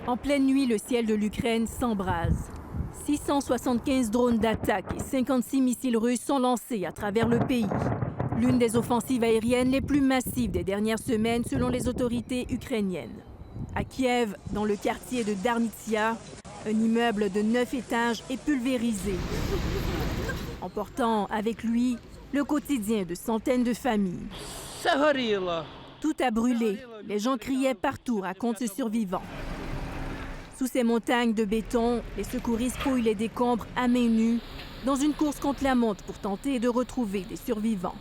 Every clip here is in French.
En pleine nuit, le ciel de l'Ukraine s'embrase. 675 drones d'attaque et 56 missiles russes sont lancés à travers le pays. L'une des offensives aériennes les plus massives des dernières semaines selon les autorités ukrainiennes. À Kiev, dans le quartier de Darnitsia, un immeuble de 9 étages est pulvérisé, emportant avec lui le quotidien de centaines de familles. Tout a brûlé. Les gens criaient partout, raconte ce survivant. Sous ces montagnes de béton, les secouristes fouillent les décombres à main nue dans une course contre la montre pour tenter de retrouver des survivants.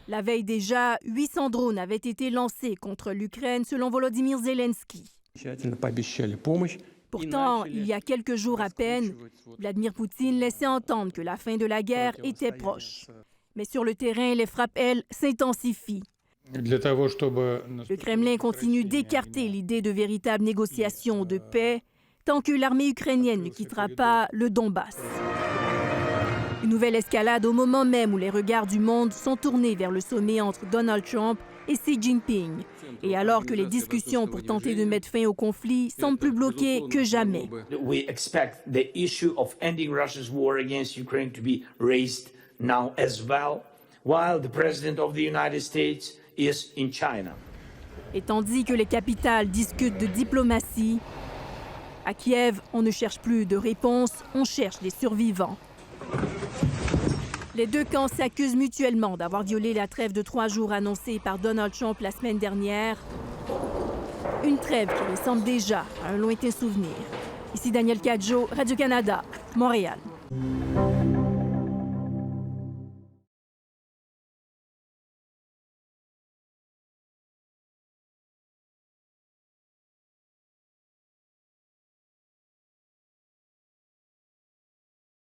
La veille déjà, 800 drones avaient été lancés contre l'Ukraine selon Volodymyr Zelensky. Pourtant, il y a quelques jours à peine, Vladimir Poutine laissait entendre que la fin de la guerre était proche. Mais sur le terrain, les frappes, elles, s'intensifient. Le Kremlin continue d'écarter l'idée de véritables négociations de paix tant que l'armée ukrainienne ne quittera pas le Donbass. Une nouvelle escalade au moment même où les regards du monde sont tournés vers le sommet entre Donald Trump et Xi Jinping. Et alors que les discussions pour tenter de mettre fin au conflit semblent plus bloquées que jamais. We expect the issue of ending Russia's war against Ukraine to be raised now as well, while the President of the United States is in China. Et tandis que les capitales discutent de diplomatie, à Kiev, on ne cherche plus de réponse, on cherche des survivants. Les deux camps s'accusent mutuellement d'avoir violé la trêve de 3 jours annoncée par Donald Trump la semaine dernière. Une trêve qui ressemble déjà à un lointain souvenir. Ici Daniel Cadjo, Radio-Canada, Montréal.